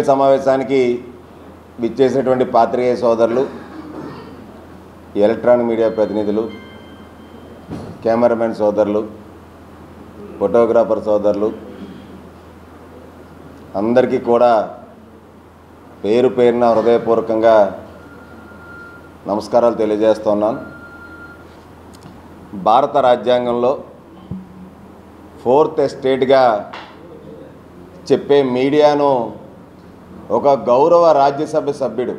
సమావేశానికి విచ్చేసినటువంటి పాత్రికేయ సోదరులు, ఎలక్ట్రానిక్ మీడియా ప్రతినిధులు, కెమెరామెన్ సోదరులు, ఫోటోగ్రాఫర్ సోదరులు అందరికీ కూడా పేరు పేరున హృదయపూర్వకంగా నమస్కారాలు తెలియజేస్తున్నాను. భారత రాజ్యాంగంలో 4th ఎస్టేట్గా చెప్పే మీడియాను ఒక గౌరవ రాజ్యసభ సభ్యుడు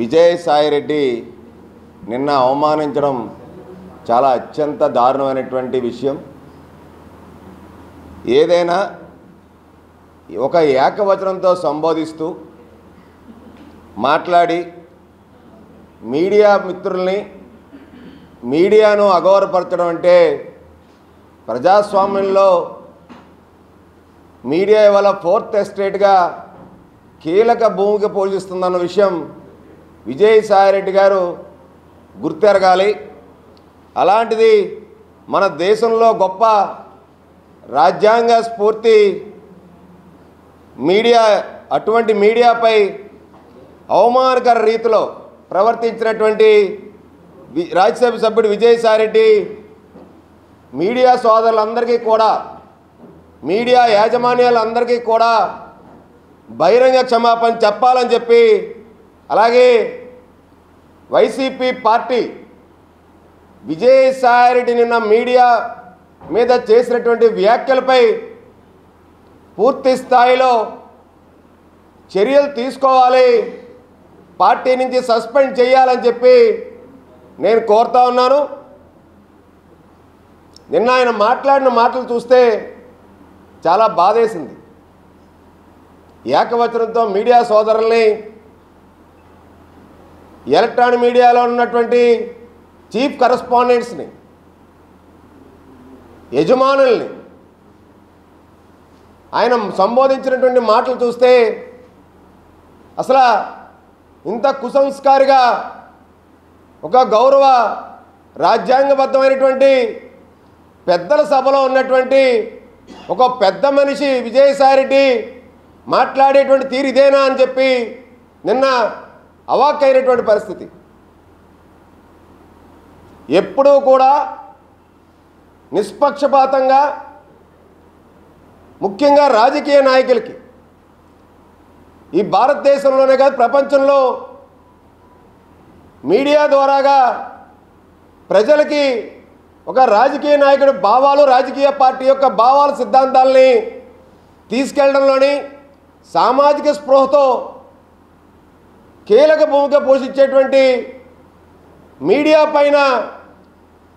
విజయసాయిరెడ్డి నిన్న అవమానించడం చాలా అత్యంత దారుణమైనటువంటి విషయం. ఏదైనా ఒక ఏకవచనంతో సంబోధిస్తూ మాట్లాడి మీడియా మిత్రుల్ని, మీడియాను అగౌరవపరచడం అంటే ప్రజాస్వామ్యంలో మీడియా ఇవాళ 4th ఎస్టేట్గా కీలక భూమిక పోషిస్తుందన్న విషయం విజయసాయిరెడ్డి గారు గుర్తెరగాలి. అలాంటిది మన దేశంలో గొప్ప రాజ్యాంగ స్ఫూర్తి మీడియా, అటువంటి మీడియాపై అవమానకర రీతిలో ప్రవర్తించినటువంటి రాజ్యసభ సభ్యుడు విజయసాయిరెడ్డి మీడియా సోదరులందరికీ కూడా, మీడియా యాజమాన్యాలందరికీ కూడా బహిరంగ క్షమాపణ చెప్పాలని చెప్పి, అలాగే వైసీపీ పార్టీ విజయసాయిరెడ్డి నిన్న మీడియా మీద చేసినటువంటి వ్యాఖ్యలపై పూర్తి స్థాయిలో చర్యలు తీసుకోవాలి, పార్టీ నుంచి సస్పెండ్ చేయాలని చెప్పి నేను కోరుతా ఉన్నాను. నిన్న ఆయన మాట్లాడిన మాటలు చూస్తే చాలా బాధేసింది. ఏకవచనంతో మీడియా సోదరుల్ని, ఎలక్ట్రానిక్ మీడియాలో ఉన్నటువంటి చీఫ్ కరెస్పాండెంట్స్ని, యజమానుల్ని ఆయన సంబోధించినటువంటి మాటలు చూస్తే అసలు ఇంత కుసంస్కారిగా ఒక గౌరవ రాజ్యాంగబద్ధమైనటువంటి పెద్దల సభలో ఉన్నటువంటి ఒక పెద్ద మనిషి విజయసాయిరెడ్డి మాట్లాడేటువంటి తీరు ఇదేనా అని చెప్పి నిన్న అవాక్కైనటువంటి పరిస్థితి. ఎప్పుడూ కూడా నిష్పక్షపాతంగా, ముఖ్యంగా రాజకీయ నాయకులకి, ఈ భారతదేశంలోనే కాదు ప్రపంచంలో మీడియా ద్వారాగా ప్రజలకి ఒక రాజకీయ నాయకుడి భావాలు, రాజకీయ పార్టీ యొక్క భావాలు, సిద్ధాంతాలని తీసుకెళ్లడంలోని సామాజిక స్పృహతో కీలక భూమిక పోషించేటువంటి మీడియా పైన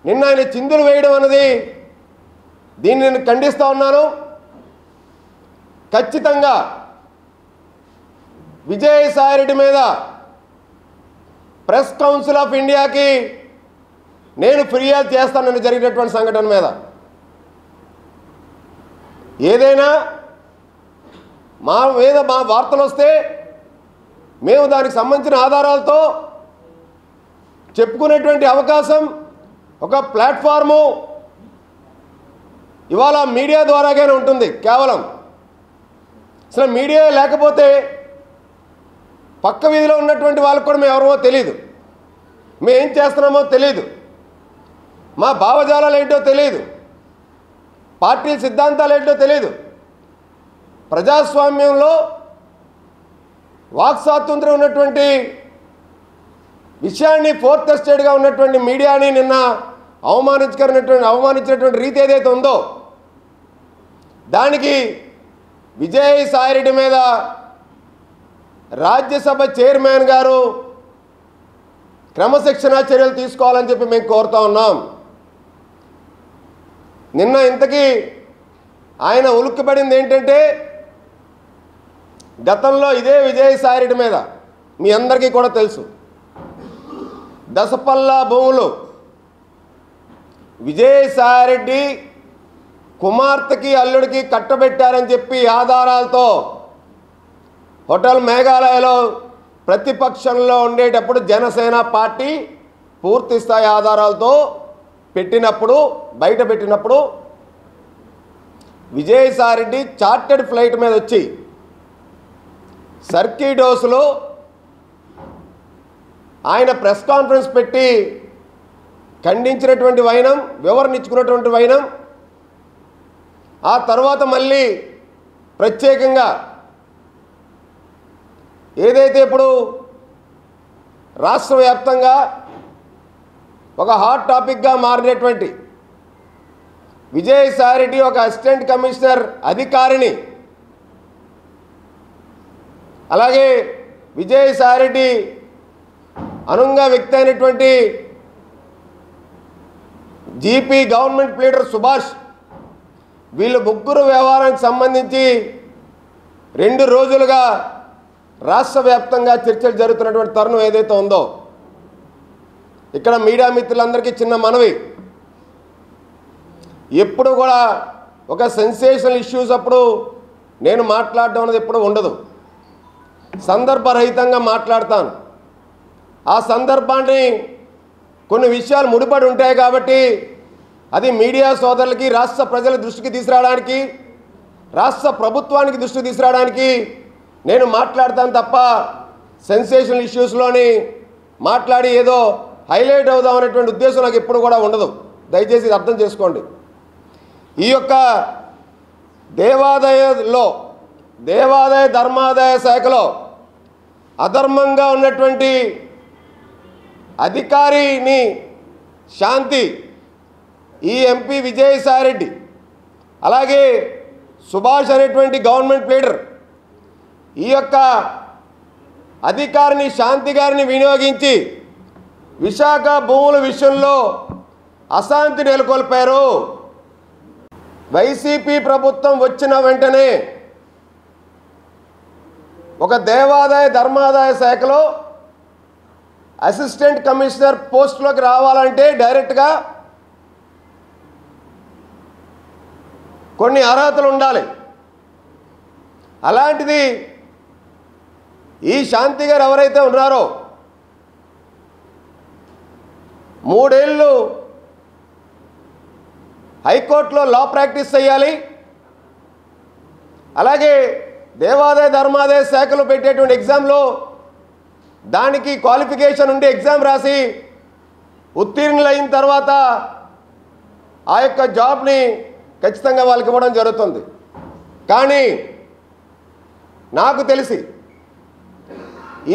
నిన్న ఆయన చిందులు వేయడం అన్నది, దీన్ని నేను ఖండిస్తూ ఉన్నాను. ఖచ్చితంగా విజయసాయిరెడ్డి మీద ప్రెస్ కౌన్సిల్ ఆఫ్ ఇండియాకి నేను ఫిర్యాదు చేస్తానని జరిగినటువంటి సంఘటన మీద. ఏదైనా మా వార్తలు వస్తే మేము దానికి సంబంధించిన ఆధారాలతో చెప్పుకునేటువంటి అవకాశం, ఒక ప్లాట్ఫాము ఇవాళ మీడియా ద్వారాగానే ఉంటుంది. కేవలం అసలు మీడియా లేకపోతే పక్క వీధిలో ఉన్నటువంటి వాళ్ళకు కూడా మేము ఎవరో తెలియదు, మేము ఏం చేస్తున్నామో తెలియదు, మా భావజాలాలు ఏంటో తెలియదు, పార్టీ సిద్ధాంతాలు ఏంటో తెలియదు. ప్రజాస్వామ్యంలో వాక్ స్వాతంత్రం ఉన్నటువంటి విషయాన్ని 4th ఎస్టేట్గా ఉన్నటువంటి మీడియాని నిన్న అవమానించినటువంటి రీతి ఏదైతే ఉందో, దానికి విజయసాయిరెడ్డి మీద రాజ్యసభ చైర్మన్ గారు క్రమశిక్షణా చర్యలు తీసుకోవాలని చెప్పి మేము కోరుతా ఉన్నాం. నిన్న ఇంతకీ ఆయన ఉలిక్కిపడింది ఏంటంటే, గతంలో ఇదే విజయసాయిరెడ్డి మీద మీ అందరికీ కూడా తెలుసు, దశపల్లా భూములు విజయసాయిరెడ్డి కుమార్తెకి, అల్లుడికి కట్టబెట్టారని చెప్పి ఆధారాలతో హోటల్ మేఘాలయలో ప్రతిపక్షంలో ఉండేటప్పుడు జనసేన పార్టీ పూర్తి స్థాయి ఆధారాలతో బయట పెట్టినప్పుడు విజయసాయిరెడ్డి చార్టెడ్ ఫ్లైట్ మీద వచ్చి సర్కిట్ హౌస్లో ఆయన ప్రెస్ కాన్ఫరెన్స్ పెట్టి ఖండించినటువంటి వైనం, వివరణ ఇచ్చుకున్నటువంటి వైనం, ఆ తర్వాత మళ్ళీ ప్రత్యేకంగా ఏదైతే ఇప్పుడు రాష్ట్ర వ్యాప్తంగా ఒక హాట్ టాపిక్గా మారినటువంటి విజయసాయిరెడ్డి ఒక అసిస్టెంట్ కమిషనర్ అధికారిని, అలాగే విజయసాయిరెడ్డి అనుంగా వ్యక్తి అయినటువంటి జీపీ గవర్నమెంట్ లీడర్ సుభాష్, వీళ్ళు ముగ్గురు వ్యవహారానికి సంబంధించి 2 రోజులుగా రాష్ట్ర వ్యాప్తంగా చర్చలు జరుగుతున్నటువంటి తరుణం ఏదైతే ఉందో, ఇక్కడ మీడియా మిత్రులందరికీ చిన్న మనవి, ఎప్పుడు కూడా ఒక సెన్సేషనల్ ఇష్యూస్ అప్పుడు నేను మాట్లాడడం అనేది ఎప్పుడు ఉండదు, సందర్భరహితంగా మాట్లాడతాను. ఆ సందర్భాన్ని కొన్ని విషయాలు ముడిపడి ఉంటాయి కాబట్టి అది మీడియా సోదరులకి, రాష్ట్ర ప్రజల దృష్టికి తీసుకురావడానికి, రాష్ట్ర ప్రభుత్వానికి దృష్టికి తీసుకురావడానికి నేను మాట్లాడతాను తప్ప సెన్సేషనల్ ఇష్యూస్లోని మాట్లాడి ఏదో హైలైట్ అవుదాం అనేటువంటి ఉద్దేశం నాకు ఎప్పుడు కూడా ఉండదు. దయచేసి ఇది అర్థం చేసుకోండి. ఈ యొక్క దేవాదాయ ధర్మాదాయ శాఖలో అధర్మంగా ఉన్నటువంటి అధికారిని శాంతి, ఈ ఎంపీ విజయసాయిరెడ్డి, అలాగే సుభాష్ అనేటువంటి గవర్నమెంట్ లీడర్ ఈ యొక్క అధికారిని శాంతి గారిని వినియోగించి విశాఖ భూముల విషయంలో అశాంతి నెలకొల్పారు. వైసీపీ ప్రభుత్వం వచ్చిన వెంటనే ఒక దేవాదాయ ధర్మాదాయ శాఖలో అసిస్టెంట్ కమిషనర్ పోస్టులోకి రావాలంటే డైరెక్ట్గా కొన్ని అర్హతలు ఉండాలి. అలాంటిది ఈ శాంతి గారు ఎవరైతే ఉన్నారో 3 ఏళ్ళు హైకోర్టులో లా ప్రాక్టీస్ చేయాలి, అలాగే దేవాదాయ ధర్మాదాయ శాఖలో పెట్టేటువంటి ఎగ్జామ్లో దానికి క్వాలిఫికేషన్ ఉండి ఎగ్జామ్ రాసి ఉత్తీర్ణులైన తర్వాత ఆ యొక్క జాబ్ని ఖచ్చితంగా వాళ్ళకి ఇవ్వడం జరుగుతుంది. కానీ నాకు తెలిసి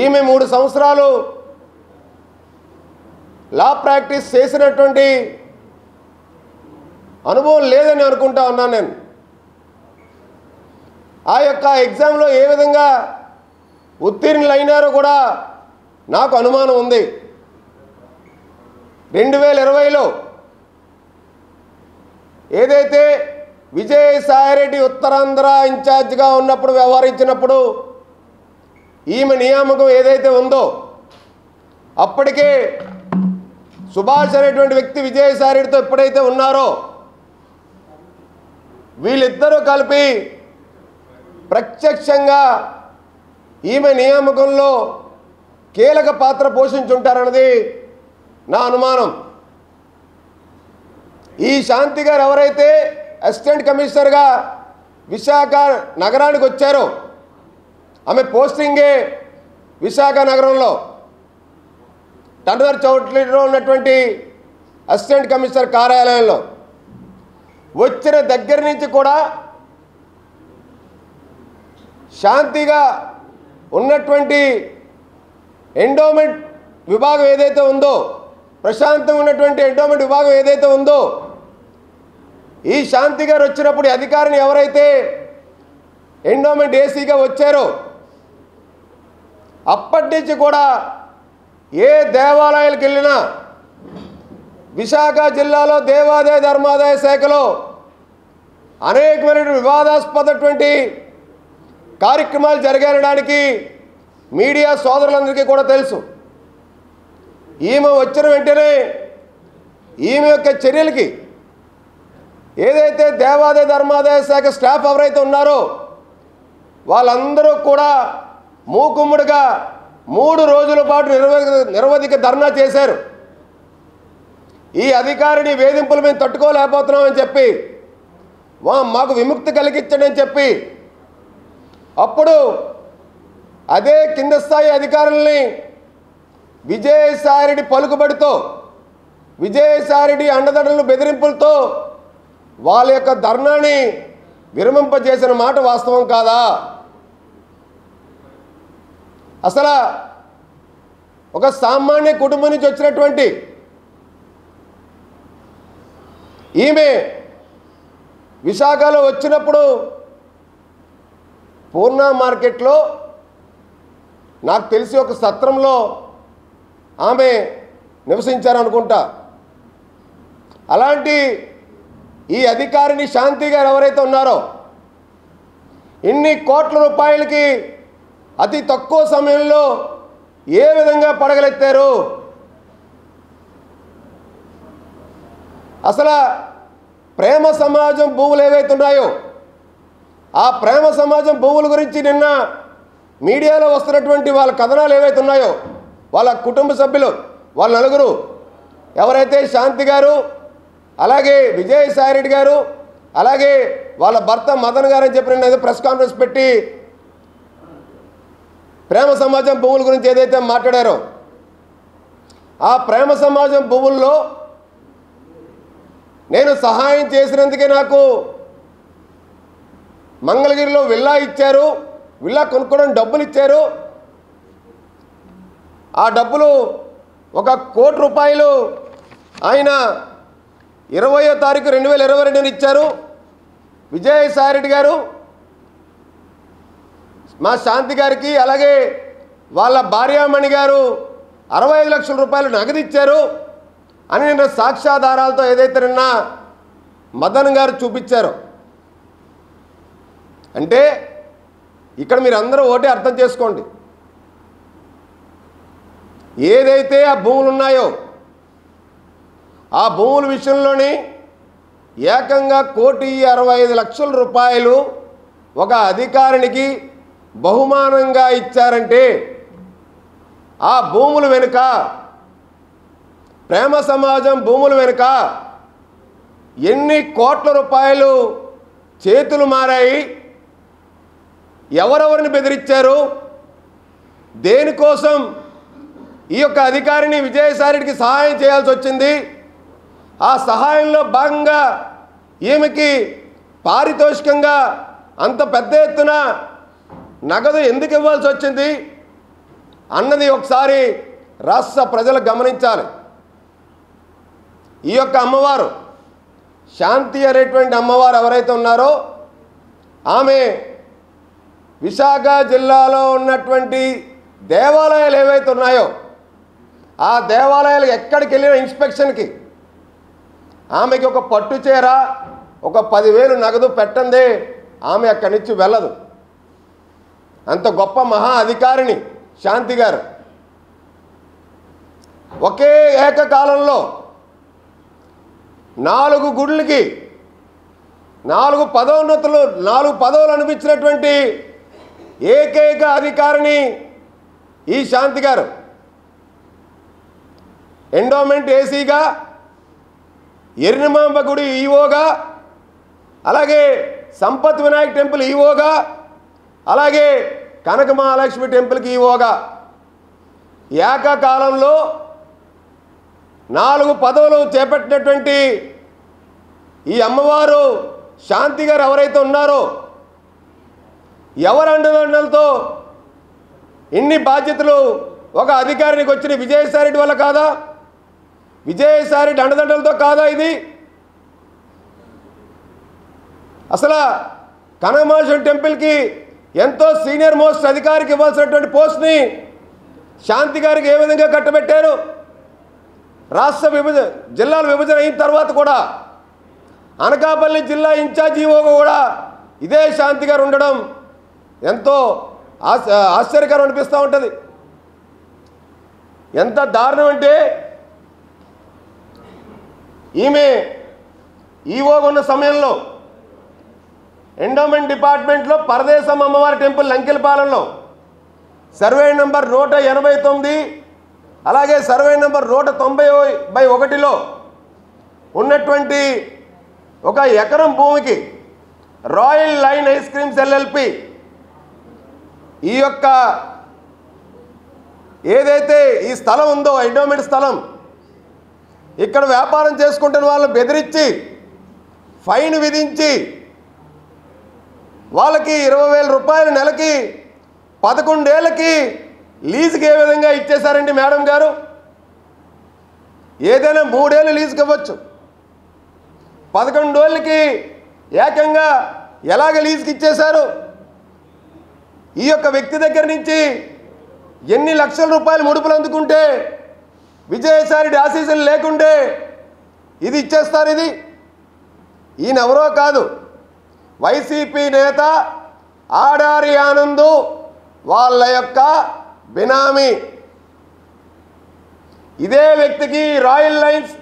ఈమె 3 సంవత్సరాలు లా ప్రాక్టీస్ చేసినటువంటి అనుభవం లేదని అనుకుంటా ఉన్నాను నేను. ఆ యొక్క ఎగ్జామ్లో ఏ విధంగా ఉత్తీర్ణులైనారో కూడా నాకు అనుమానం ఉంది. 2020లో ఏదైతే విజయసాయిరెడ్డి ఉత్తరాంధ్ర ఇన్ఛార్జిగా ఉన్నప్పుడు వ్యవహరించినప్పుడు ఈమె నియామకం ఏదైతే ఉందో అప్పటికే సుభాష్ అనేటువంటి వ్యక్తి విజయసాయిరెడ్డితో ఎప్పుడైతే ఉన్నారో వీళ్ళిద్దరూ కలిపి ప్రత్యక్షంగా ఈమె నియామకంలో కీలక పాత్ర పోషించుంటారన్నది నా అనుమానం. ఈ శాంతి గారు ఎవరైతే అసిస్టెంట్ కమిషనర్గా విశాఖ నగరానికి వచ్చారో ఆమె పోస్టింగే విశాఖ నగరంలో టండర్ చౌట్లీలో ఉన్నటువంటి అసిస్టెంట్ కమిషనర్ కార్యాలయంలో వచ్చిన దగ్గర నుంచి కూడా శాంతిగా ఉన్నటువంటి ఎండోమెంట్ విభాగం ఏదైతే ఉందో, ప్రశాంతంగా ఉన్నటువంటి ఎండోమెంట్ విభాగం ఏదైతే ఉందో, ఈ శాంతి గారు వచ్చినప్పుడు అధికారిని ఎవరైతే ఎండోమెంట్ ఏసీగా వచ్చారో అప్పటి నుంచి కూడా ఏ దేవాలయాలకు వెళ్ళినా విశాఖ జిల్లాలో దేవాదాయ ధర్మాదాయ శాఖలో అనేకమైన వివాదాస్పదటువంటి కార్యక్రమాలు జరగడానికి మీడియా సోదరులందరికీ కూడా తెలుసు. ఈమె వచ్చిన వెంటనే ఈమె యొక్క చర్యలకి ఏదైతే దేవాదాయ ధర్మాదాయ శాఖ స్టాఫ్ ఎవరైతే ఉన్నారో వాళ్ళందరూ కూడా మూకుమ్ముడిగా 3 రోజుల పాటు నిరవధిక ధర్నా చేశారు. ఈ అధికారిని వేధింపులు మేము తట్టుకోలేకపోతున్నామని చెప్పి, మాకు విముక్తి కలిగించడని చెప్పి, అప్పుడు అదే కింద స్థాయి అధికారుల్ని విజయసాయిరెడ్డి పలుకుబడితో, విజయసాయిరెడ్డి అండదండలు బెదిరింపులతో వాళ్ళ యొక్క ధర్నాని విరమింపజేసిన మాట వాస్తవం కాదా? అసలు ఒక సామాన్య కుటుంబం నుంచి వచ్చినటువంటి ఈమె విశాఖలో వచ్చినప్పుడు పూర్ణ మార్కెట్లో నాకు తెలిసి ఒక సత్రంలో ఆమె నివసించారనుకుంటా. అలాంటి ఈ అధికారిని శాంతి గారు ఎవరైతే ఉన్నారో ఇన్ని కోట్ల రూపాయలకి అతి తక్కువ సమయంలో ఏ విధంగా పడగలెత్తారు? అసలు ప్రేమ సమాజం భూములు ఏవైతే ఉన్నాయో ఆ ప్రేమ సమాజం భూముల గురించి నిన్న మీడియాలో వస్తున్నటువంటి వాళ్ళ కథనాలు ఏవైతే ఉన్నాయో వాళ్ళ కుటుంబ సభ్యులు వాళ్ళ నలుగురు ఎవరైతే శాంతి గారు, అలాగే విజయసాయిరెడ్డి గారు, అలాగే వాళ్ళ భర్త మదన్ గారు అని చెప్పిన ప్రెస్ కాన్ఫరెన్స్ పెట్టి ప్రేమ సమాజం భూముల గురించి ఏదైతే మాట్లాడారో ఆ ప్రేమ సమాజం భూముల్లో నేను సహాయం చేసినందుకే నాకు మంగళగిరిలో విల్లా ఇచ్చారు, విల్లా కొనుక్కోవడం డబ్బులు ఇచ్చారు. ఆ డబ్బులు 1 కోటి రూపాయలు ఆయన 20వ తారీఖు 2022 ఇచ్చారు. విజయసాయిరెడ్డి గారు మా శాంతి గారికి, అలాగే వాళ్ళ భార్యామణి గారు 65 లక్షల రూపాయలు నగదు ఇచ్చారు అని నిన్న సాక్ష్యాధారాలతో ఏదైతే నిన్న మదన్ గారు చూపించారో, అంటే ఇక్కడ మీరు అందరూ ఒకటే అర్థం చేసుకోండి. ఏదైతే ఆ భూములు ఉన్నాయో ఆ భూముల విషయంలోని ఏకంగా 1,65,00,000 రూపాయలు ఒక అధికారినికి బహుమానంగా ఇచ్చారంటే ఆ భూముల వెనుక, ప్రేమ సమాజం భూముల వెనుక ఎన్ని కోట్ల రూపాయలు చేతులు మారాయి? ఎవరెవరిని బెదిరించారు? దేనికోసం ఈ యొక్క అధికారిని విజయసాయిరెడ్డికి సహాయం చేయాల్సి వచ్చింది? ఆ సహాయంలో భాగంగా ఈమెకి పారితోషికంగా అంత పెద్ద ఎత్తున నగదు ఎందుకు ఇవ్వాల్సి వచ్చింది అన్నది ఒకసారి రాష్ట్ర ప్రజలు గమనించాలి. ఈ యొక్క అమ్మవారు శాంతి అనేటువంటి అమ్మవారు ఎవరైతే ఉన్నారో ఆమె విశాఖ జిల్లాలో ఉన్నటువంటి దేవాలయాలు ఏవైతే ఉన్నాయో ఆ దేవాలయాలు ఎక్కడికి వెళ్ళిన ఇన్స్పెక్షన్కి ఆమెకి ఒక పట్టు చీర, ఒక 10,000 నగదు పెట్టందే ఆమె అక్కడి నుంచి వెళ్ళదు. అంత గొప్ప మహా అధికారిని శాంతి గారు. ఒకే ఏకకాలంలో 4 గుడులకి 4 పదోన్నతులు 4 పదవులు అనిపించినటువంటి ఏకైక అధికారిని ఈ శాంతి గారు. ఎండోమెంట్ ఏసీగా, ఎర్నిమాంబ గుడి ఈవోగా, అలాగే సంపత్ వినాయక్ టెంపుల్ ఈవోగా, అలాగే కనక మహాలక్ష్మి టెంపుల్కి ఈవోగా ఏకకాలంలో 4 పదవులు చేపట్టినటువంటి ఈ అమ్మవారు శాంతి గారు ఎవరైతే ఉన్నారో ఎవరి అండదండలతో ఇన్ని బాధ్యతలు ఒక అధికారికి వచ్చిన విజయసాయిరెడ్డి వల్ల కాదా? విజయసాయిరెడ్డి అండదండలతో కాదా ఇది? అసలు కనకమహాలక్ష్మి టెంపుల్కి ఎంతో సీనియర్ మోస్ట్ అధికారికి ఇవ్వాల్సినటువంటి పోస్ట్ని శాంతి గారికి ఏ విధంగా కట్టబెట్టారు? రాష్ట్ర విభజన, జిల్లాల విభజన అయిన తర్వాత కూడా అనకాపల్లి జిల్లా ఇన్ఛార్జ్ ఈవోగా కూడా ఇదే శాంతి గారు ఉండడం ఎంతో ఆశ్చర్యకరం అనిపిస్తూ ఉంటుంది. ఎంత దారుణం అంటే ఈమె ఈవోగా ఉన్న సమయంలో ఎండోమెంట్ డిపార్ట్మెంట్లో పరదేశం అమ్మవారి టెంపుల్ లంకెలపాలెంలో సర్వే నెంబర్ 189, అలాగే సర్వే నెంబర్ 190/1లో ఉన్నటువంటి 1 ఎకరం భూమికి royal line ice creams LLP ఈ యొక్క ఏదైతే ఈ స్థలం ఉందో ఎండోమెంట్ స్థలం, ఇక్కడ వ్యాపారం చేసుకుంటున్న వాళ్ళని బెదిరించి ఫైన్ విధించి వాళ్ళకి 20,000 రూపాయలు నెలకి 11 ఏళ్ళకి లీజుకి ఏ విధంగా ఇచ్చేశారండి మేడం గారు? ఏదైనా 3 ఏళ్ళు లీజుకి ఇవ్వచ్చు, 11 ఏళ్ళకి ఏకంగా ఎలాగ లీజుకి ఇచ్చేశారు? ఈ యొక్క వ్యక్తి దగ్గర నుంచి ఎన్ని లక్షల రూపాయలు ముడుపులు అందుకుంటే విజయసాయిరెడ్డి ఆశీస్సులు లేకుంటే ఇది ఇచ్చేస్తారు? ఇది ఈయన ఎవరో కాదు, వైసీపీ నేత ఆడారి ఆనందు వాళ్ళ యొక్క బినామీ. ఇదే వ్యక్తికి royal lines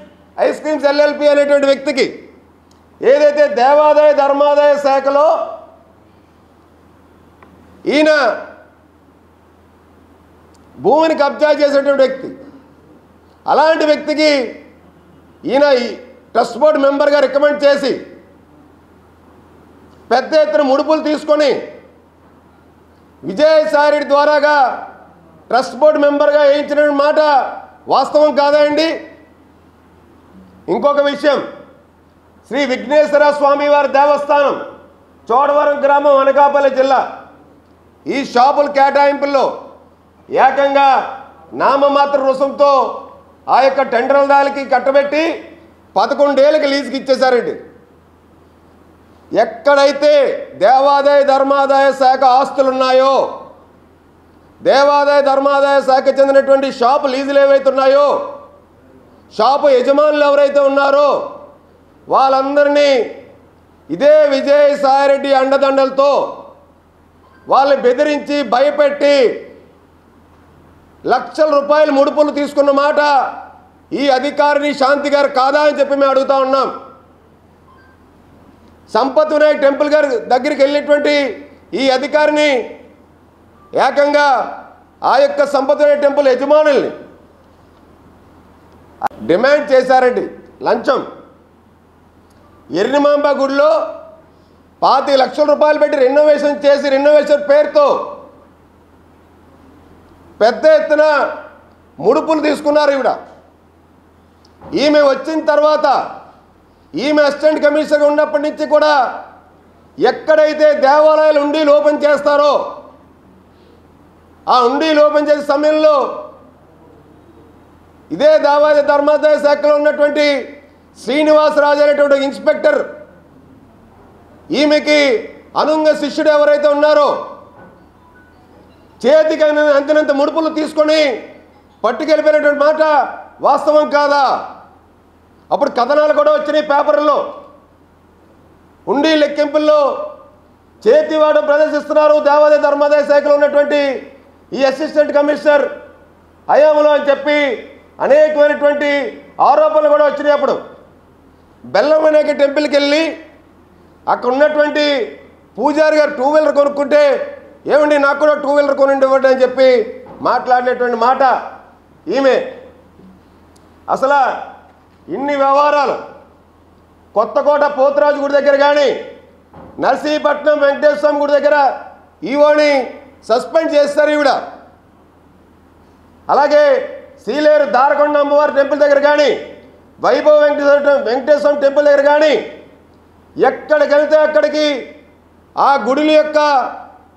ice creams LLP అనేటువంటి వ్యక్తికి ఏదైతే దేవాదాయ ధర్మాదాయ శాఖలో ఈయన భూమిని కబ్జా చేసేటువంటి వ్యక్తి, అలాంటి వ్యక్తికి ఈయన ట్రస్ట్ బోర్డు మెంబర్గా రికమెండ్ చేసి పెద్ద ఎత్తున ముడుపులు తీసుకొని విజయసాయిరెడ్డి ద్వారాగా ట్రస్ట్ బోర్డు మెంబర్గా వేయించిన మాట వాస్తవం కాదా అండి? ఇంకొక విషయం, శ్రీ విఘ్నేశ్వర స్వామివారి దేవస్థానం చోడవరం గ్రామం, అనకాపల్లి జిల్లా, ఈ షాపుల కేటాయింపుల్లో ఏకంగా నామమాత్ర రుసుంతో ఆ యొక్క టెండర్ల దానికి కట్టబెట్టి 11 ఏళ్ళకి లీజుకి ఇచ్చేశారండి. ఎక్కడైతే దేవాదాయ ధర్మాదాయ శాఖ ఆస్తులు ఉన్నాయో, దేవాదాయ ధర్మాదాయ శాఖ చెందినటువంటి షాపు లీజులు ఏవైతే ఉన్నాయో, షాపు యజమానులు ఎవరైతే ఉన్నారో వాళ్ళందరినీ ఇదే విజయసాయిరెడ్డి అండదండలతో వాళ్ళని బెదిరించి భయపెట్టి లక్షల రూపాయలు ముడుపులు తీసుకున్న మాట ఈ అధికారిని శాంతి గారు కాదా అని చెప్పి మేము అడుగుతా ఉన్నాం. సంపత్ వినాయక్ టెంపుల్ గారి దగ్గరికి వెళ్ళినటువంటి ఈ అధికారిని ఏకంగా ఆ యొక్క సంపత్ వినాయక్ టెంపుల్ యజమానుల్ని డిమాండ్ చేశారండి లంచం. ఎర్నిమాంబ గుడిలో 25 లక్షల రూపాయలు పెట్టి రెనోవేషన్ చేసి, రెనోవేషన్ పేరుతో పెద్ద ఎత్తున ముడుపులు తీసుకున్నారు. ఈమె వచ్చిన తర్వాత, ఈమె అసిస్టెంట్ కమిషనర్ ఉన్నప్పటి నుంచి కూడా ఎక్కడైతే దేవాలయాలు ఉండీలు ఓపెన్ చేస్తారో ఆ ఉండీలు ఓపెన్ చేసే సమయంలో ఇదే దేవాదాయ ధర్మాదాయ శాఖలో ఉన్నటువంటి శ్రీనివాసరాజు అనేటువంటి ఇన్స్పెక్టర్ ఈమెకి అనుంగ శిష్యుడు ఎవరైతే ఉన్నారో చేతికి అంతినంత ముడుపులు తీసుకొని పట్టుకెళ్ళిపోయినటువంటి మాట వాస్తవం కాదా? అప్పుడు కథనాలు కూడా వచ్చినాయి పేపర్లో. ఉండి లెక్కింపుల్లో చేతివాడు ప్రదర్శిస్తున్నారు దేవాదాయ ధర్మాదాయ శాఖలో ఉన్నటువంటి ఈ అసిస్టెంట్ కమిషనర్ హయాంలో అని చెప్పి అనేకమైనటువంటి ఆరోపణలు కూడా వచ్చినాయి. అప్పుడు బెల్లం అనేక టెంపుల్కి వెళ్ళి అక్కడ ఉన్నటువంటి పూజారి గారు 2 వీలర్ కొనుక్కుంటే, ఏమండి నాకు కూడా 2 వీలర్ కొనండి ఇవ్వండి అని చెప్పి మాట్లాడినటువంటి మాట ఈమె. అసలు ఇన్ని వ్యవహారాలు కొత్తకోట పోతురాజు గుడి దగ్గర కానీ, నర్సీపట్నం వెంకటేశ్వర స్వామి గుడి దగ్గర ఈవోని సస్పెండ్ చేస్తారు ఈవిడ. అలాగే సీలేరు దారకొండ అమ్మవారి టెంపుల్ దగ్గర కానీ, వైభవ్ వెంకటేశ్వర స్వామి టెంపుల్ దగ్గర కానీ ఎక్కడికి వెళ్తే అక్కడికి ఆ గుడిల యొక్క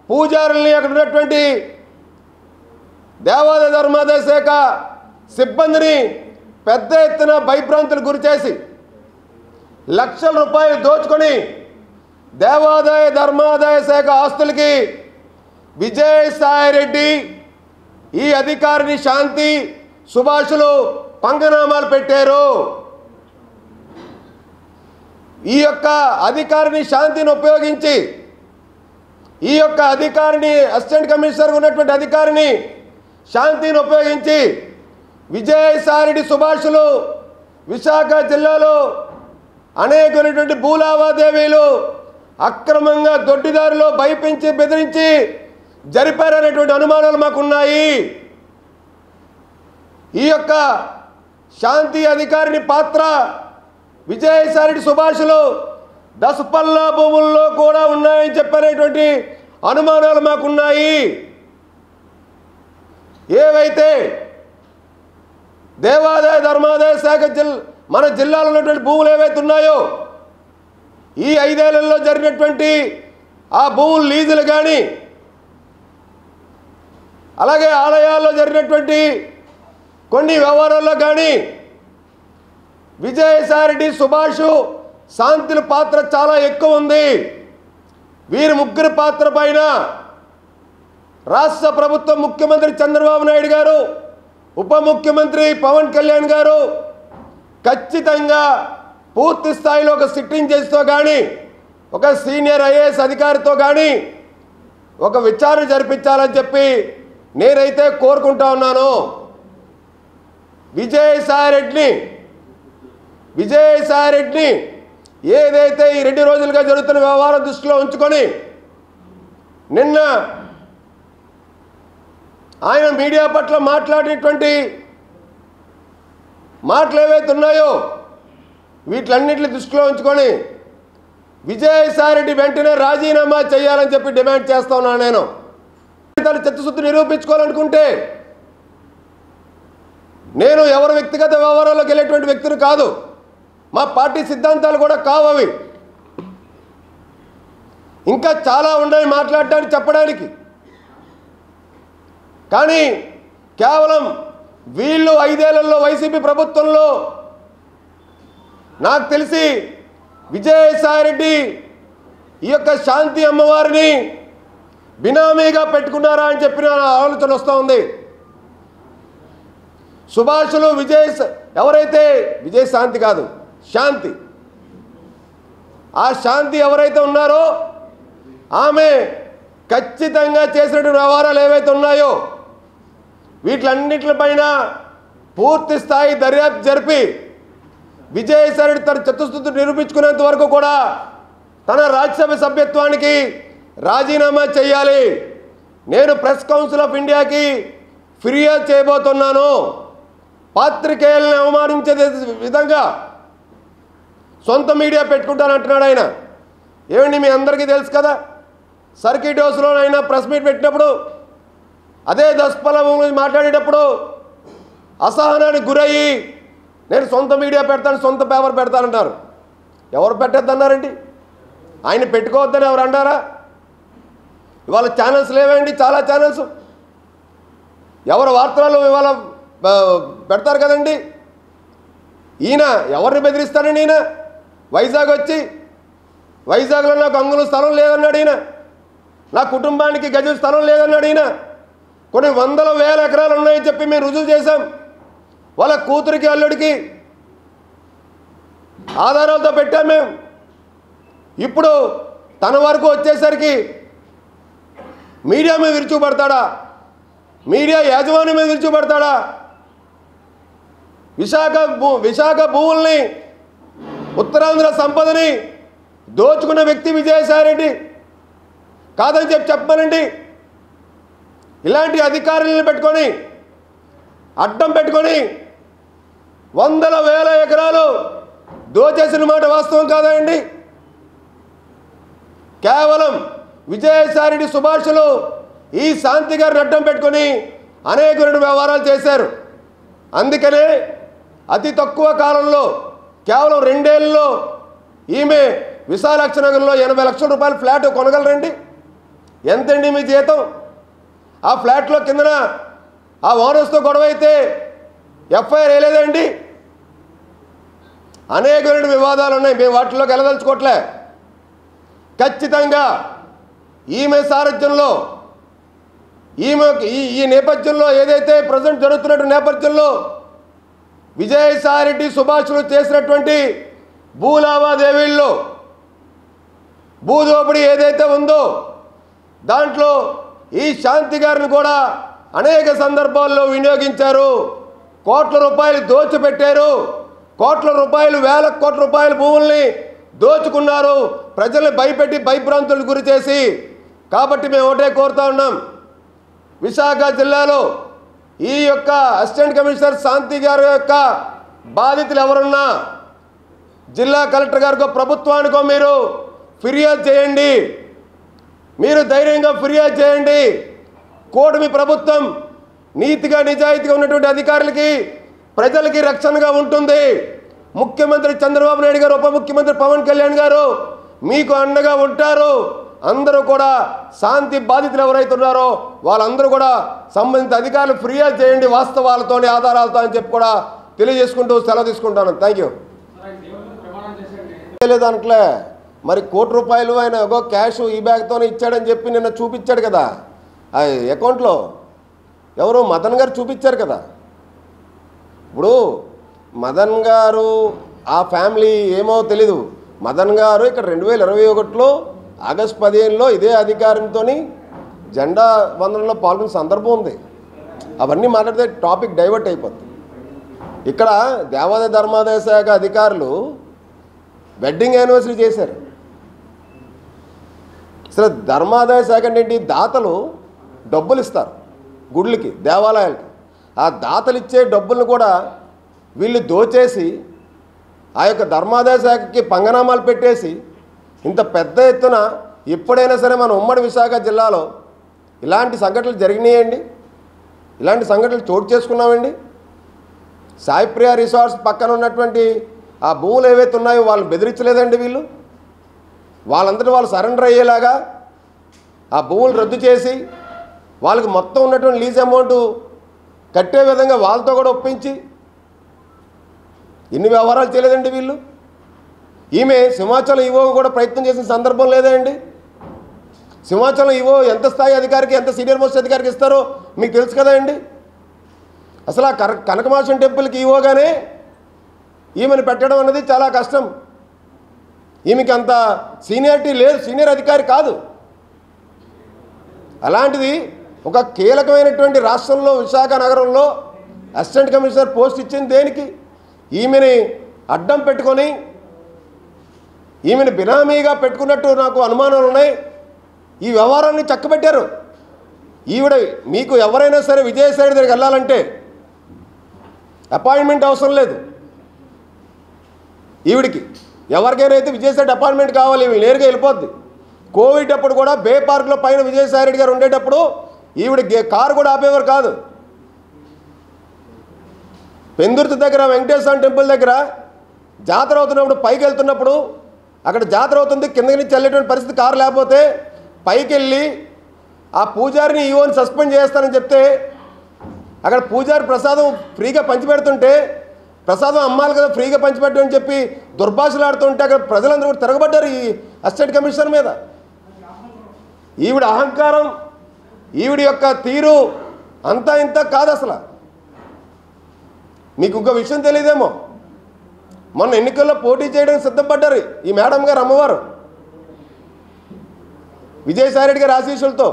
పూజారుల్ని, అక్కడ ఉన్నటువంటి దేవాదాయ ధర్మాదాయ శాఖ సిబ్బందిని పెద్ద ఎత్తున భయభ్రాంతులు గురిచేసి లక్షల రూపాయలు దోచుకొని దేవాదాయ ధర్మాదాయ శాఖ ఆస్తులకి విజయసాయిరెడ్డి ఈ అధికారిని శాంతి సుభాషులు పంగనామాలు పెట్టారు. ఈ యొక్క అధికారిని శాంతిని ఉపయోగించి, ఈ యొక్క అధికారిని అసిస్టెంట్ కమిషనర్ ఉన్నటువంటి అధికారిని శాంతిని ఉపయోగించి విజయసాయిరెడ్డి సుభాషులు విశాఖ జిల్లాలో అనేకమైనటువంటి భూలావాదేవీలు అక్రమంగా దొడ్డిదారిలో భయపించి బెదిరించి జరిపారనేటువంటి అనుమానాలు మాకున్నాయి. ఈ యొక్క శాంతి అధికారిని పాత్ర విజయసాయిరెడ్డి సుభాషులు దసపల్లా భూముల్లో కూడా ఉన్నాయని చెప్పనేటువంటి అనుమానాలు మాకున్నాయి. ఏవైతే దేవాదాయ ధర్మాదాయ శాఖ మన జిల్లాలో ఉన్నటువంటి భూములు ఏవైతే ఉన్నాయో ఈ 5 ఏళ్లలో జరిగినటువంటి ఆ భూములు లీజులు కానీ అలాగే ఆలయాల్లో జరిగినటువంటి కొన్ని వ్యవహారాల్లో కానీ విజయసాయిరెడ్డి, సుభాష్, శాంతిల పాత్ర చాలా ఎక్కువ ఉంది. వీరి ముగ్గురి పాత్ర పైన రాష్ట్ర ప్రభుత్వం, ముఖ్యమంత్రి చంద్రబాబు నాయుడు గారు, ఉప ముఖ్యమంత్రి పవన్ కళ్యాణ్ గారు ఖచ్చితంగా పూర్తి స్థాయిలో ఒక సిట్టింగ్ జడ్జితో కానీ ఒక సీనియర్ ఐఏఎస్ అధికారితో కానీ ఒక విచారణ జరిపించాలని చెప్పి నేనైతే కోరుకుంటా ఉన్నాను. విజయసాయిరెడ్డిని ఏదైతే ఈ 2 రోజులుగా జరుగుతున్న వ్యవహారం దృష్టిలో ఉంచుకొని నిన్న ఆయన మీడియా పట్ల మాట్లాడినటువంటి మాటలు ఏవైతే ఉన్నాయో వీటిలన్నింటినీ దృష్టిలో ఉంచుకొని విజయసాయిరెడ్డి వెంటనే రాజీనామా చేయాలని చెప్పి డిమాండ్ చేస్తా ఉన్నాను. నేను తన చిత్తశుద్ధి నిరూపించుకోవాలనుకుంటే నేను ఎవరి వ్యక్తిగత వ్యవహారాల్లోకి వెళ్ళేటువంటి వ్యక్తిని కాదు. మా పార్టీ సిద్ధాంతాలు కూడా కావవి. ఇంకా చాలా ఉన్నాయి మాట్లాడడానికి, చెప్పడానికి. కానీ కేవలం వీళ్ళు 5 ఏళ్లలో వైసీపీ ప్రభుత్వంలో నాకు తెలిసి విజయసాయిరెడ్డి ఈ యొక్క శాంతి అమ్మవారిని బినామీగా పెట్టుకున్నారా అని చెప్పిన ఆలోచన వస్తూ ఉంది. సుభాషులు ఎవరైతే విజయశాంతి కాదు, శాంతి, ఆ శాంతి ఎవరైతే ఉన్నారో ఆమె ఖచ్చితంగా చేసినటువంటి వ్యవహారాలు ఏవైతే ఉన్నాయో వీటిలన్నిటిపైన పూర్తి స్థాయి దర్యాప్తు జరిపి విజయసాయిరెడ్డి తన చిత్తశుద్ధి నిరూపించుకునేంత వరకు కూడా తన రాజ్యసభ సభ్యత్వానికి రాజీనామా చేయాలి. నేను ప్రెస్ కౌన్సిల్ ఆఫ్ ఇండియాకి ఫిర్యాదు చేయబోతున్నాను. పాత్రికేయులను అవమానించే విధంగా సొంత మీడియా పెట్టుకుంటానంటున్నాడు ఆయన. ఏమండి, మీ అందరికీ తెలుసు కదా, సర్కిట్ హౌస్లోనైనా ప్రెస్ మీట్ పెట్టినప్పుడు అదే దస్పలం గురించి మాట్లాడేటప్పుడు అసహనానికి గురయ్యి నేను సొంత మీడియా పెడతాను, సొంత పేపర్ పెడతానంటారు. ఎవరు పెట్టద్దన్నారండి? ఆయన పెట్టుకోవద్దని ఎవరు అన్నారా? ఇవాళ ఛానల్స్ లేవండి, చాలా ఛానల్స్. ఎవరు వార్తలు ఇవాళ పెడతారు కదండి. ఈయన ఎవరిని బెదిరిస్తారండి? ఈయన వైజాగ్ వచ్చి వైజాగ్లో నాకు అంగుళం స్థలం లేదన్నాడు ఈయన. నా కుటుంబానికి గజం స్థలం లేదన్నాడు ఈయన. కొన్ని వందల వేల ఎకరాలు ఉన్నాయని చెప్పి మేము రుజువు చేశాం. వాళ్ళ కూతురికి, అల్లుడికి ఆధారాలతో పెట్టాం మేము. ఇప్పుడు తన వరకు వచ్చేసరికి మీడియా మీద విరుచుపడతాడా? మీడియా యాజమాన్యం మీద విరుచుపడతాడా? విశాఖ భూముల్ని, ఉత్తరాంధ్ర సంపదని దోచుకున్న వ్యక్తి విజయసాయిరెడ్డి కాదని చెప్పమనండి. ఇలాంటి అధికారులను పెట్టుకొని అడ్డం పెట్టుకొని వందల వేల ఎకరాలు దోచేసిన మాట వాస్తవం కాదండి. కేవలం విజయసాయిరెడ్డి, సుభాషులు ఈ శాంతి గారిని అడ్డం పెట్టుకొని అనేక వ్యవహారాలు చేశారు. అందుకనే అతి తక్కువ కాలంలో కేవలం 2 ఏళ్లలో ఈమె విశాలాక్షి నగర్లో 80 లక్షల రూపాయల ఫ్లాట్ కొనగలరండి? ఎంతండి మీ జీతం? ఆ ఫ్లాట్లో కిందన ఆ ఓనర్స్తో గొడవ అయితే ఎఫ్ఐఆర్ వేయలేదండి. అనేక వివాదాలు ఉన్నాయి, మేము వాటిలోకి వెళ్ళదలుచుకోవట్లే. ఖచ్చితంగా ఈమె సారథ్యంలో ఈ నేపథ్యంలో ఏదైతే ప్రజెంట్ జరుగుతున్న నేపథ్యంలో విజయసాయిరెడ్డి, సుభాషులు చేసినటువంటి భూ లావాదేవీల్లో భూదోపిడీ ఏదైతే ఉందో దాంట్లో ఈ శాంతి గారిని కూడా అనేక సందర్భాల్లో వినియోగించారు. కోట్ల రూపాయలు దోచిపెట్టారు. కోట్ల రూపాయలు, వేల కోట్ల రూపాయల భూముల్ని దోచుకున్నారు. ప్రజల్ని భయపెట్టి భయభ్రాంతులకు గురి చేసి. కాబట్టి మేము ఒకటే కోరుతా ఉన్నాం, విశాఖ జిల్లాలో ఈ యొక్క అసిస్టెంట్ కమిషనర్ శాంతి గారి యొక్క బాధితులు ఎవరున్నా జిల్లా కలెక్టర్ గారికో ప్రభుత్వానికో మీరు ఫిర్యాదు చేయండి. మీరు ధైర్యంగా ఫిర్యాదు చేయండి. కూటమి ప్రభుత్వం నీతిగా నిజాయితీగా ఉన్నటువంటి అధికారులకి ప్రజలకి రక్షణగా ఉంటుంది. ముఖ్యమంత్రి చంద్రబాబు నాయుడు గారు, ఉప ముఖ్యమంత్రి పవన్ కళ్యాణ్ గారు మీకు అండగా ఉంటారు. అందరూ కూడా శాంతి బాధితులు ఎవరైతే ఉన్నారో వాళ్ళందరూ కూడా సంబంధిత అధికారులు ఫిర్యాదు చేయండి వాస్తవాలతో ఆధారాలతో అని చెప్పి కూడా తెలియజేసుకుంటూ సెలవు తీసుకుంటాను. Thank you. లేదనట్లే మరి ₹1 ఆయన ఏగో క్యాష్ ఈ బ్యాగ్తోనే ఇచ్చాడని చెప్పి నిన్న చూపించాడు కదా ఆ అకౌంట్లో. ఎవరు మదన్ గారు చూపించారు కదా. ఇప్పుడు మదన్ గారు ఆ ఫ్యామిలీ ఏమో తెలీదు. మదన్ గారు ఇక్కడ 2021లో ఆగస్టు 15లో ఇదే అధికారంతో జెండా వందనంలో పాల్గొన్న సందర్భం ఉంది. అవన్నీ మాట్లాడితే టాపిక్ డైవర్ట్ అయిపోతుంది. ఇక్కడ దేవాదాయ ధర్మాదాయ శాఖ అధికారులు వెడ్డింగ్ యానివర్సరీ చేశారు. అసలు ధర్మాదాయ శాఖ ఏంటి, దాతలు డబ్బులు ఇస్తారు గుళ్ళకి, దేవాలయాలకి. ఆ దాతలు ఇచ్చే డబ్బులను కూడా వీళ్ళు దోచేసి ఆ యొక్క ధర్మాదాయ శాఖకి పంగనామాలు పెట్టేసి ఇంత పెద్ద ఎత్తున ఎప్పుడైనా సరే మన ఉమ్మడి విశాఖ జిల్లాలో ఇలాంటి సంఘటనలు జరిగినాయండి? ఇలాంటి సంఘటనలు చోటు చేసుకున్నామండి? సాయిప్రియ రిసార్ట్స్ పక్కన ఉన్నటువంటి ఆ భూములు ఏవైతే ఉన్నాయో వాళ్ళు బెదిరించలేదండి వీళ్ళు. వాళ్ళందరూ వాళ్ళు సరెండర్ అయ్యేలాగా ఆ భూములు రద్దు చేసి వాళ్ళకి మొత్తం ఉన్నటువంటి లీజ్ అమౌంట్ కట్టే విధంగా వాళ్ళతో కూడా ఒప్పించి ఇన్ని వ్యవహారాలు చేయలేదండి వీళ్ళు. ఈమె సింహాచలం ఈవో కూడా ప్రయత్నం చేసిన సందర్భం లేదండి. సింహాచలం ఈవో ఎంత స్థాయి అధికారికి, ఎంత సీనియర్ మోస్ట్ అధికారికి ఇస్తారో మీకు తెలుసు కదా అండి. అసలు ఆ కనకమాసం టెంపుల్కి ఈవోగానే ఈమెను పెట్టడం అన్నది చాలా కష్టం. ఈమెకి అంత సీనియారిటీ లేదు, సీనియర్ అధికారి కాదు. అలాంటిది ఒక కీలకమైనటువంటి రాష్ట్రంలో విశాఖ నగరంలో అసిస్టెంట్ కమిషనర్ పోస్ట్ ఇచ్చింది దేనికి? ఈమెని అడ్డం పెట్టుకొని ఈమెను బినామీగా పెట్టుకున్నట్టు నాకు అనుమానాలు ఉన్నాయి. ఈ వ్యవహారాన్ని చక్కబెట్టారు. ఈవిడ మీకు ఎవరైనా సరే విజయసాయి దగ్గరికి వెళ్ళాలంటే అపాయింట్మెంట్ అవసరం లేదు. ఈవిడికి ఎవరికైనా అయితే విజయసాయి అపాయింట్మెంట్ కావాలి, ఈవిడ నేరుగా వెళ్ళిపోద్ది. కోవిడ్ అప్పుడు కూడా బే పార్క్లో పైన విజయసాయి రెడ్డి గారు ఉండేటప్పుడు ఈవిడ కారు కూడా ఆపేవారు కాదు. పెందుర్తి దగ్గర వెంకటేశ్వర టెంపుల్ దగ్గర జాతర అవుతున్నప్పుడు పైకి వెళ్తున్నప్పుడు అక్కడ జాతర అవుతుంది, కిందకి నుంచి వెళ్ళేటువంటి పరిస్థితి కారు లేకపోతే పైకి వెళ్ళి ఆ పూజారిని ఈవోని సస్పెండ్ చేస్తానని చెప్తే అక్కడ పూజారి ప్రసాదం ఫ్రీగా పంచిపెడుతుంటే ప్రసాదం అమ్మాలి కదా ఫ్రీగా పంచిపెట్టమని చెప్పి దుర్భాషలాడుతుంటే అక్కడ ప్రజలందరూ కూడా తిరగబడ్డారు ఈ అసిస్టెంట్ కమిషనర్ మీద. ఈవిడ అహంకారం, ఈవిడ యొక్క తీరు అంతా ఇంత కాదు. అసలు మీకు ఇంకో విషయం తెలియదేమో, మొన్న ఎన్నికల్లో పోటీ చేయడానికి సిద్ధపడ్డారు ఈ మేడం గారు, అమ్మవారు విజయసాయి రెడ్డి గారి ఆశీస్సులతో.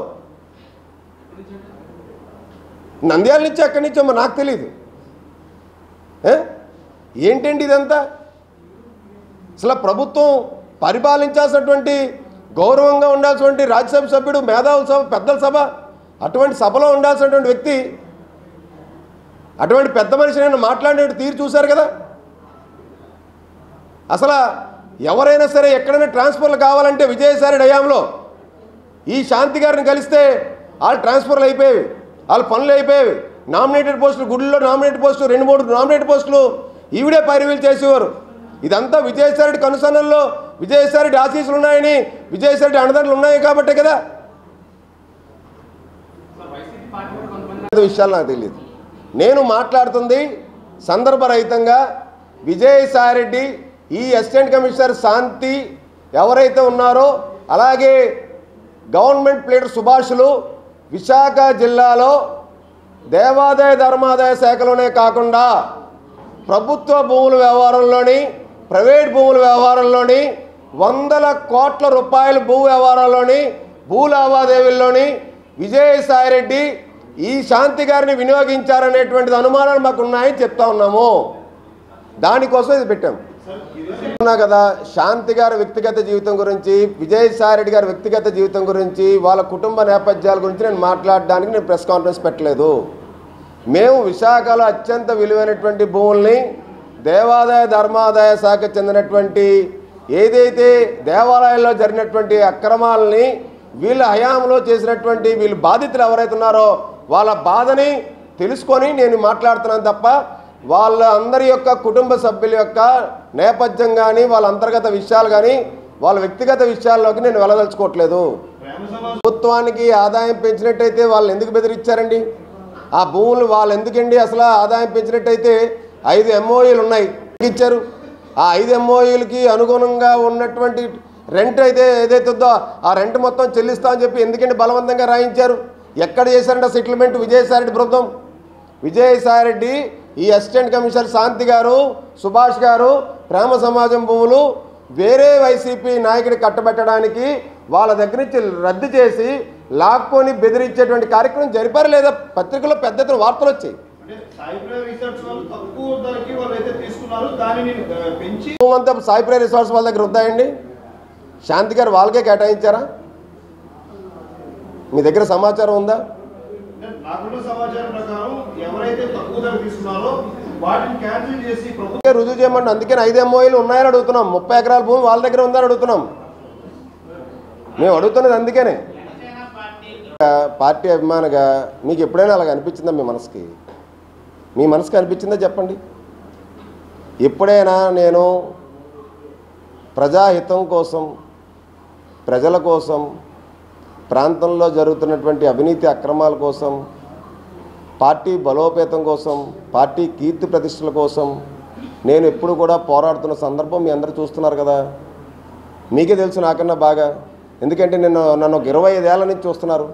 నంద్యాల నుంచి అక్కడి నుంచో నాకు తెలియదు. ఏంటండి ఇదంతా? అసలు ప్రభుత్వం పరిపాలించాల్సినటువంటి గౌరవంగా ఉండాల్సినటువంటి రాజ్యసభ సభ్యుడు, మేధావుల సభ, పెద్దల సభ, అటువంటి సభలో ఉండాల్సినటువంటి వ్యక్తి అటువంటి పెద్ద మనిషి నేను మాట్లాడే తీరు చూశారు కదా. అసలు ఎవరైనా సరే ఎక్కడైనా ట్రాన్స్ఫర్లు కావాలంటే విజయసాయి రెడ్డి హయాంలో ఈ శాంతి గారిని కలిస్తే వాళ్ళు ట్రాన్స్ఫర్లు అయిపోయేవి, వాళ్ళ పనులు అయిపోయేవి. నామినేటెడ్ పోస్టులు, గుడిలో నామినేటెడ్ పోస్టులు, 2-3 నామినేటెడ్ పోస్టులు ఈవిడే పరివీలు చేసేవారు. ఇదంతా విజయసాయి రెడ్డి కనుసన్నల్లో విజయసాయి రెడ్డి ఆశీస్సులు ఉన్నాయని, విజయసాయి రెడ్డి అండదండలు ఉన్నాయి కాబట్టే కదా. విషయాలు నాకు తెలియదు. నేను మాట్లాడుతుంది సందర్భరహితంగా విజయసాయి రెడ్డి, ఈ అసిస్టెంట్ కమిషనర్ శాంతి ఎవరైతే ఉన్నారో, అలాగే గవర్నమెంట్ ప్లేటర్ సుభాషులు విశాఖ జిల్లాలో దేవాదాయ ధర్మాదాయ శాఖలోనే కాకుండా ప్రభుత్వ భూముల వ్యవహారంలోని, ప్రైవేట్ భూముల వ్యవహారంలోని, వందల కోట్ల రూపాయల భూ వ్యవహారాల్లోని, భూ లావాదేవీల్లోని విజయసాయి రెడ్డి ఈ శాంతి గారిని వినియోగించారనేటువంటిది అనుమానాలు మాకు ఉన్నాయని చెప్తా ఉన్నాము. దానికోసం ఇది పెట్టాం కదా. శాంతి గారి వ్యక్తిగత జీవితం గురించి, విజయసాయి రెడ్డి గారి వ్యక్తిగత జీవితం గురించి, వాళ్ళ కుటుంబ నేపథ్యాల గురించి నేను మాట్లాడడానికి నేను ప్రెస్ కాన్ఫరెన్స్ పెట్టలేదు. మేము విశాఖలో అత్యంత విలువైనటువంటి భూముల్ని దేవాదాయ ధర్మాదాయ శాఖ చెందినటువంటి ఏదైతే దేవాలయాల్లో జరిగినటువంటి అక్రమాలని వీళ్ళ హయాంలో చేసినటువంటి వీళ్ళు బాధితులు ఎవరైతే ఉన్నారో వాళ్ళ బాధని తెలుసుకొని నేను మాట్లాడుతున్నాను తప్ప వాళ్ళ అందరి యొక్క కుటుంబ సభ్యుల యొక్క నేపథ్యం కానీ వాళ్ళ అంతర్గత విషయాలు కానీ వాళ్ళ వ్యక్తిగత విషయాల్లోకి నేను వెళ్ళదలుచుకోవట్లేదు. ప్రభుత్వానికి ఆదాయం పెంచినట్టయితే వాళ్ళు ఎందుకు బెదిరించారండి? ఆ భూములు వాళ్ళు ఎందుకండి అసలు ఆదాయం పెంచినట్టయితే 5 MOUలు ఉన్నాయి ఇచ్చారు. ఆ 5 MOUలకి అనుగుణంగా ఉన్నటువంటి రెంట్ అయితే ఏదైతే ఉందో ఆ రెంట్ మొత్తం చెల్లిస్తామని చెప్పి ఎందుకంటే బలవంతంగా రాయించారు? ఎక్కడ చేశారంటే సెటిల్మెంట్ విజయసాయిరెడ్డి బృందం. విజయసాయిరెడ్డి, ఈ అసిస్టెంట్ కమిషనర్ శాంతి గారు, సుభాష్ గారు ప్రేమ సమాజం భూములు వేరే వైసీపీ నాయకుడి కట్టబెట్టడానికి వాళ్ళ దగ్గర నుంచి రద్దు చేసి లాక్కొని బెదిరించేటువంటి కార్యక్రమం జరిపారు లేదా? పత్రికల్లో పెద్ద ఎత్తున వార్తలు వచ్చాయి. అంతా సాయిప్రై రిసార్ట్స్ వాళ్ళ దగ్గర వద్దాయండి. శాంతి గారు వాళ్ళకే కేటాయించారా? మీ దగ్గర సమాచారం ఉందా? రుజువు చేయమండి. అందుకని 5 MOUలు ఉన్నాయని అడుగుతున్నాం. 30 ఎకరాల భూమి వాళ్ళ దగ్గర ఉందని అడుగుతున్నాం. మేము అడుగుతున్నది అందుకనే. పార్టీ అభిమానిగా మీకు ఎప్పుడైనా అలాగ అనిపించిందా? మీ మనసుకి అనిపించిందా చెప్పండి. ఎప్పుడైనా నేను ప్రజాహితం కోసం, ప్రజల కోసం, ప్రాంతంలో జరుగుతున్నటువంటి అవినీతి అక్రమాల కోసం, పార్టీ బలోపేతం కోసం, పార్టీ కీర్తి ప్రతిష్టల కోసం నేను ఎప్పుడు కూడా పోరాడుతున్న సందర్భం మీ అందరూ చూస్తున్నారు కదా. మీకే తెలుసు నాకన్నా బాగా. ఎందుకంటే నన్ను ఒక 25 ఏళ్ల నుంచి చూస్తున్నారు.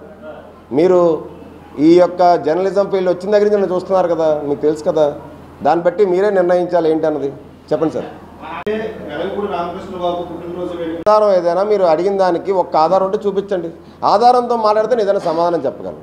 మీరు ఈ యొక్క జర్నలిజం ఫీల్డ్ వచ్చిన దగ్గర నుంచి నన్ను చూస్తున్నారు కదా, మీకు తెలుసు కదా. దాన్ని బట్టి మీరే నిర్ణయించాలి ఏంటన్నది. చెప్పండి సార్. ఆధారం ఏదైనా మీరు అడిగిన దానికి ఒక ఆధారం ఉంటే చూపించండి. ఆధారంతో మాట్లాడితే ఏదైనా సమాధానం చెప్పగలను.